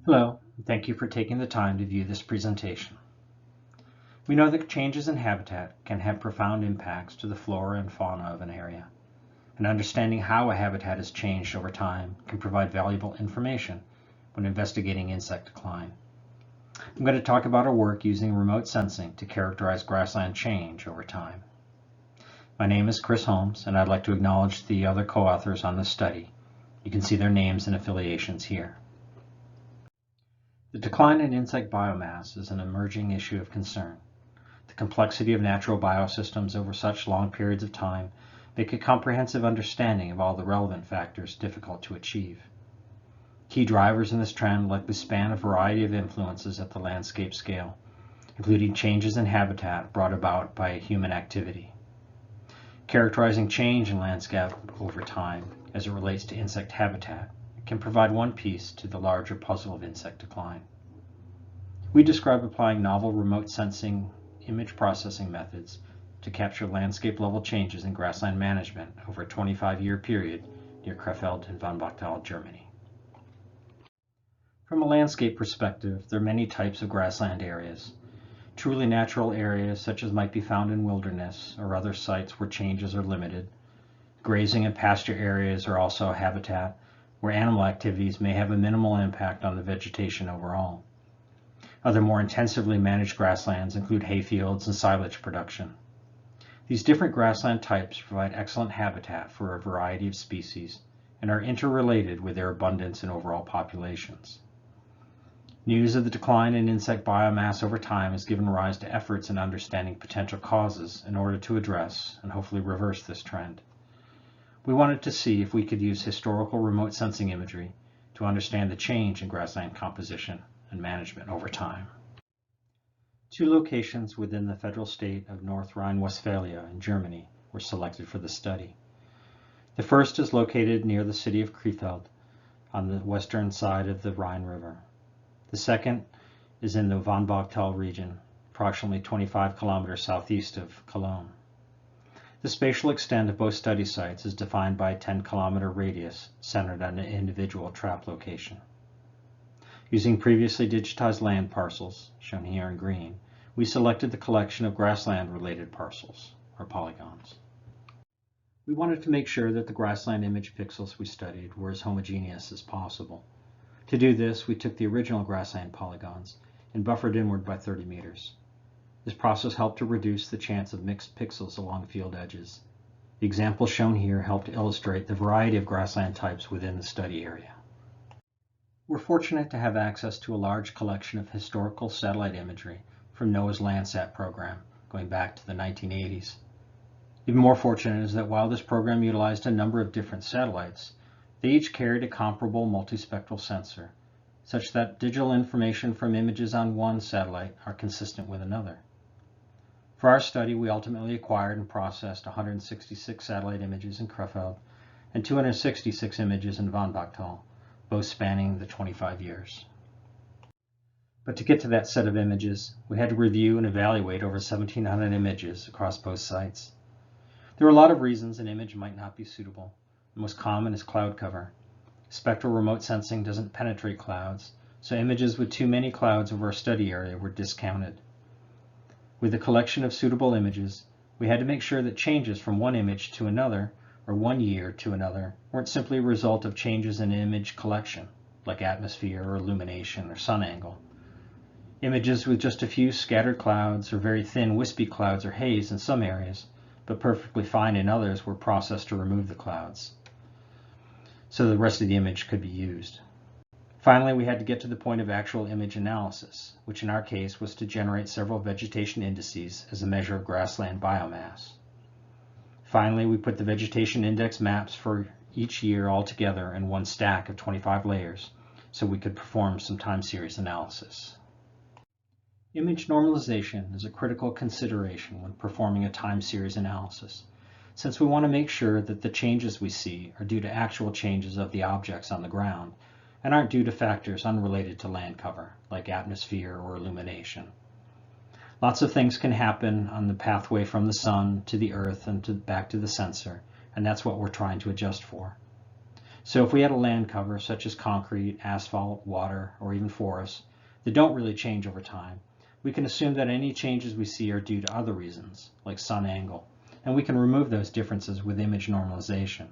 Hello, and thank you for taking the time to view this presentation. We know that changes in habitat can have profound impacts to the flora and fauna of an area, and understanding how a habitat has changed over time can provide valuable information when investigating insect decline. I'm going to talk about our work using remote sensing to characterize grassland change over time. My name is Chris Holmes, and I'd like to acknowledge the other co-authors on this study. You can see their names and affiliations here. The decline in insect biomass is an emerging issue of concern. The complexity of natural biosystems over such long periods of time make a comprehensive understanding of all the relevant factors difficult to achieve. Key drivers in this trend likely span a variety of influences at the landscape scale, including changes in habitat brought about by human activity. Characterizing change in landscape over time as it relates to insect habitat can provide one piece to the larger puzzle of insect decline. We describe applying novel remote sensing image processing methods to capture landscape level changes in grassland management over a 25-year period near Krefeld in von Bachtal, Germany. From a landscape perspective, there are many types of grassland areas. Truly natural areas such as might be found in wilderness or other sites where changes are limited. Grazing and pasture areas are also a habitat where animal activities may have a minimal impact on the vegetation overall. Other more intensively managed grasslands include hayfields and silage production. These different grassland types provide excellent habitat for a variety of species and are interrelated with their abundance and overall populations. News of the decline in insect biomass over time has given rise to efforts in understanding potential causes in order to address and hopefully reverse this trend. We wanted to see if we could use historical remote sensing imagery to understand the change in grassland composition and management over time. Two locations within the federal state of North Rhine-Westphalia in Germany were selected for the study. The first is located near the city of Krefeld on the western side of the Rhine River. The second is in the von Bachtal region, approximately 25 kilometers southeast of Cologne. The spatial extent of both study sites is defined by a 10-kilometer radius centered on an individual trap location. Using previously digitized land parcels, shown here in green, we selected the collection of grassland-related parcels, or polygons. We wanted to make sure that the grassland image pixels we studied were as homogeneous as possible. To do this, we took the original grassland polygons and buffered inward by 30 meters. This process helped to reduce the chance of mixed pixels along field edges. The examples shown here help to illustrate the variety of grassland types within the study area. We're fortunate to have access to a large collection of historical satellite imagery from Noaa's Landsat program going back to the 1980s. Even more fortunate is that while this program utilized a number of different satellites, they each carried a comparable multispectral sensor, such that digital information from images on one satellite are consistent with another. For our study, we ultimately acquired and processed 166 satellite images in Krefeld and 266 images in von Bachtal, both spanning the 25 years. But to get to that set of images, we had to review and evaluate over 1,700 images across both sites. There are a lot of reasons an image might not be suitable. The most common is cloud cover. Spectral remote sensing doesn't penetrate clouds, so images with too many clouds over our study area were discounted. With a collection of suitable images, we had to make sure that changes from one image to another, or one year to another, weren't simply a result of changes in image collection, like atmosphere or illumination or sun angle. Images with just a few scattered clouds or very thin wispy clouds or haze in some areas, but perfectly fine in others, were processed to remove the clouds, so the rest of the image could be used. Finally, we had to get to the point of actual image analysis, which in our case was to generate several vegetation indices as a measure of grassland biomass. Finally, we put the vegetation index maps for each year all together in one stack of 25 layers, so we could perform some time series analysis. Image normalization is a critical consideration when performing a time series analysis, since we want to make sure that the changes we see are due to actual changes of the objects on the ground and aren't due to factors unrelated to land cover, like atmosphere or illumination. Lots of things can happen on the pathway from the sun to the earth and back to the sensor, and that's what we're trying to adjust for. So if we had a land cover such as concrete, asphalt, water, or even forests that don't really change over time, we can assume that any changes we see are due to other reasons, like sun angle, and we can remove those differences with image normalization.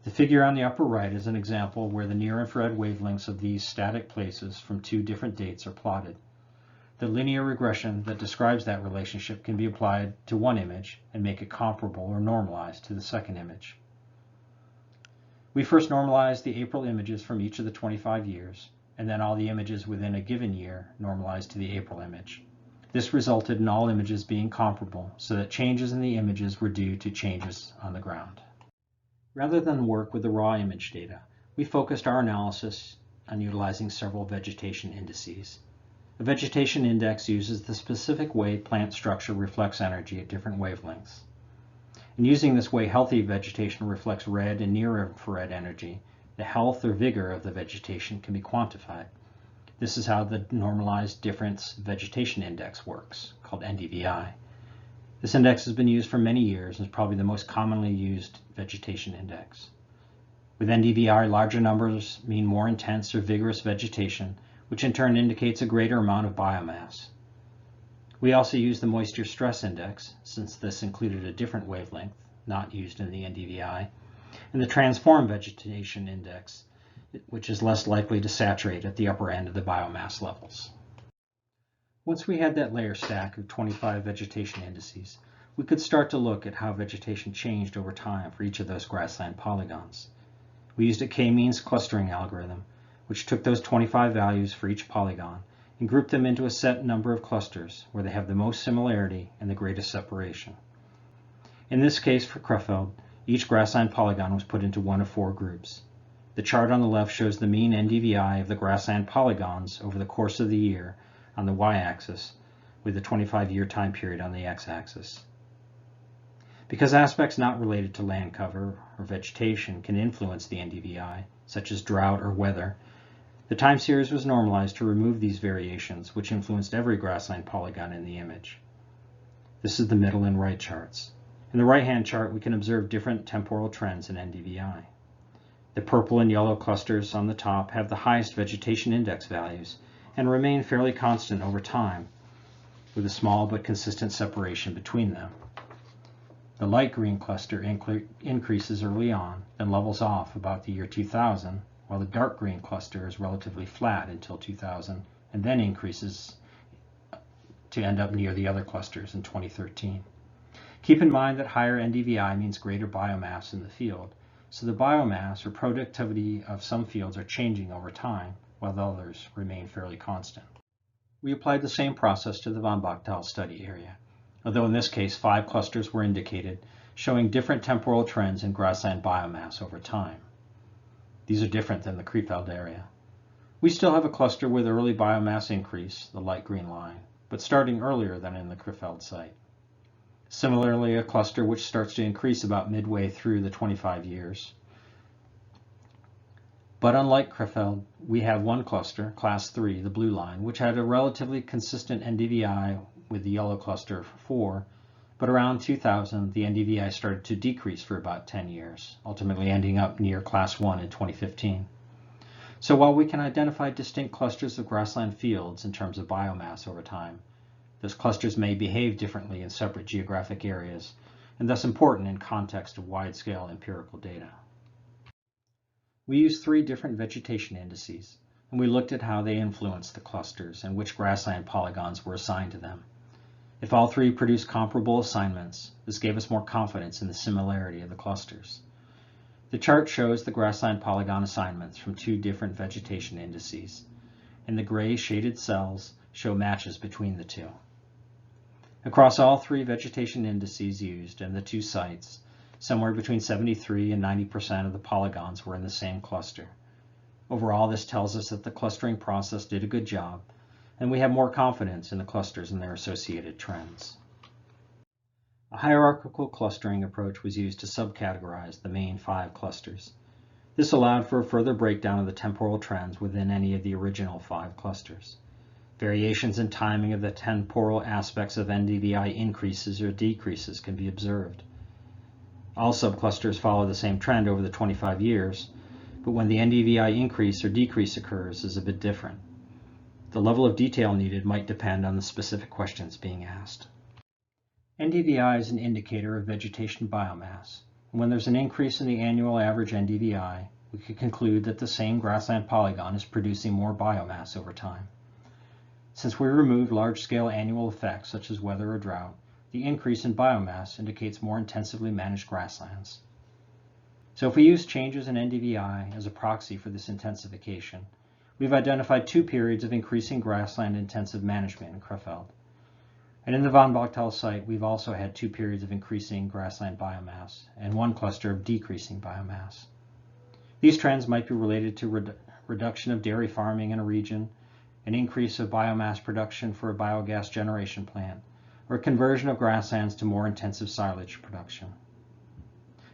The figure on the upper right is an example where the near-infrared wavelengths of these static places from two different dates are plotted. The linear regression that describes that relationship can be applied to one image and make it comparable or normalized to the second image. We first normalized the April images from each of the 25 years, and then all the images within a given year normalized to the April image. This resulted in all images being comparable, so that changes in the images were due to changes on the ground. Rather than work with the raw image data, we focused our analysis on utilizing several vegetation indices. A vegetation index uses the specific way plant structure reflects energy at different wavelengths. In using this way healthy vegetation reflects red and near-infrared energy, the health or vigor of the vegetation can be quantified. This is how the Normalized Difference Vegetation Index works, called NDVI. This index has been used for many years and is probably the most commonly used vegetation index. With NDVI, larger numbers mean more intense or vigorous vegetation, which in turn indicates a greater amount of biomass. We also use the Moisture Stress Index, since this included a different wavelength, not used in the NDVI, and the Transform Vegetation Index, which is less likely to saturate at the upper end of the biomass levels. Once we had that layer stack of 25 vegetation indices, we could start to look at how vegetation changed over time for each of those grassland polygons. We used a k-means clustering algorithm, which took those 25 values for each polygon and grouped them into a set number of clusters where they have the most similarity and the greatest separation. In this case for Krefeld, each grassland polygon was put into one of four groups. The chart on the left shows the mean NDVI of the grassland polygons over the course of the year on the y-axis, with the 25-year time period on the x-axis. Because aspects not related to land cover or vegetation can influence the NDVI, such as drought or weather, the time series was normalized to remove these variations, which influenced every grassland polygon in the image. This is the middle and right charts. In the right-hand chart, we can observe different temporal trends in NDVI. The purple and yellow clusters on the top have the highest vegetation index values and remain fairly constant over time, with a small but consistent separation between them. The light green cluster increases early on, then levels off about the year 2000, while the dark green cluster is relatively flat until 2000, and then increases to end up near the other clusters in 2013. Keep in mind that higher NDVI means greater biomass in the field, so the biomass or productivity of some fields are changing over time, while the others remain fairly constant. We applied the same process to the von Bachtal study area, although in this case 5 clusters were indicated, showing different temporal trends in grassland biomass over time. These are different than the Krefeld area. We still have a cluster with early biomass increase, the light green line, but starting earlier than in the Krefeld site. Similarly, a cluster which starts to increase about midway through the 25 years. But unlike Krefeld, we have one cluster, class 3, the blue line, which had a relatively consistent NDVI with the yellow cluster 4, but around 2000, the NDVI started to decrease for about 10 years, ultimately ending up near class 1 in 2015. So while we can identify distinct clusters of grassland fields in terms of biomass over time, those clusters may behave differently in separate geographic areas, and thus important in context of wide-scale empirical data. We used 3 different vegetation indices, and we looked at how they influenced the clusters and which grassland polygons were assigned to them. If all 3 produced comparable assignments, this gave us more confidence in the similarity of the clusters. The chart shows the grassland polygon assignments from 2 different vegetation indices, and the gray shaded cells show matches between the 2. Across all 3 vegetation indices used and the 2 sites, somewhere between 73 and 90% of the polygons were in the same cluster. Overall, this tells us that the clustering process did a good job, and we have more confidence in the clusters and their associated trends. A hierarchical clustering approach was used to subcategorize the main 5 clusters. This allowed for a further breakdown of the temporal trends within any of the original 5 clusters. Variations in timing of the temporal aspects of NDVI increases or decreases can be observed. All subclusters follow the same trend over the 25 years, but when the NDVI increase or decrease occurs is a bit different. The level of detail needed might depend on the specific questions being asked. NDVI is an indicator of vegetation biomass. When there's an increase in the annual average NDVI, we could conclude that the same grassland polygon is producing more biomass over time. Since we removed large-scale annual effects such as weather or drought, the increase in biomass indicates more intensively managed grasslands. So if we use changes in NDVI as a proxy for this intensification, we've identified 2 periods of increasing grassland intensive management in Krefeld. And in the von Bochtal site, we've also had 2 periods of increasing grassland biomass and 1 cluster of decreasing biomass. These trends might be related to reduction of dairy farming in a region, an increase of biomass production for a biogas generation plant, or a conversion of grasslands to more intensive silage production.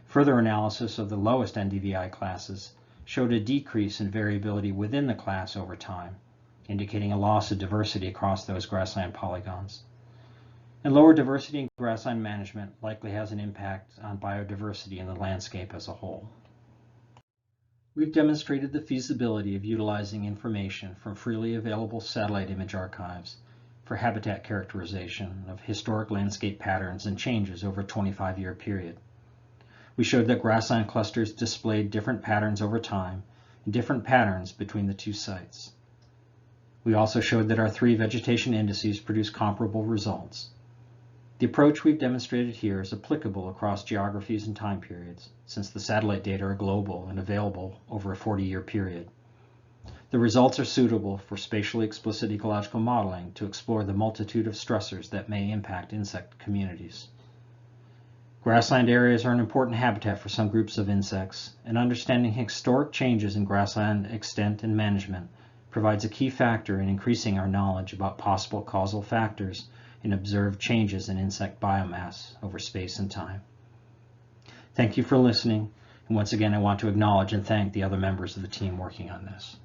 Further analysis of the lowest NDVI classes showed a decrease in variability within the class over time, indicating a loss of diversity across those grassland polygons. And lower diversity in grassland management likely has an impact on biodiversity in the landscape as a whole. We've demonstrated the feasibility of utilizing information from freely available satellite image archives for habitat characterization of historic landscape patterns and changes over a 25-year period. We showed that grassland clusters displayed different patterns over time and different patterns between the 2 sites. We also showed that our 3 vegetation indices produce comparable results. The approach we've demonstrated here is applicable across geographies and time periods, since the satellite data are global and available over a 40-year period. The results are suitable for spatially explicit ecological modeling to explore the multitude of stressors that may impact insect communities. Grassland areas are an important habitat for some groups of insects, and understanding historic changes in grassland extent and management provides a key factor in increasing our knowledge about possible causal factors in observed changes in insect biomass over space and time. Thank you for listening, and once again I want to acknowledge and thank the other members of the team working on this.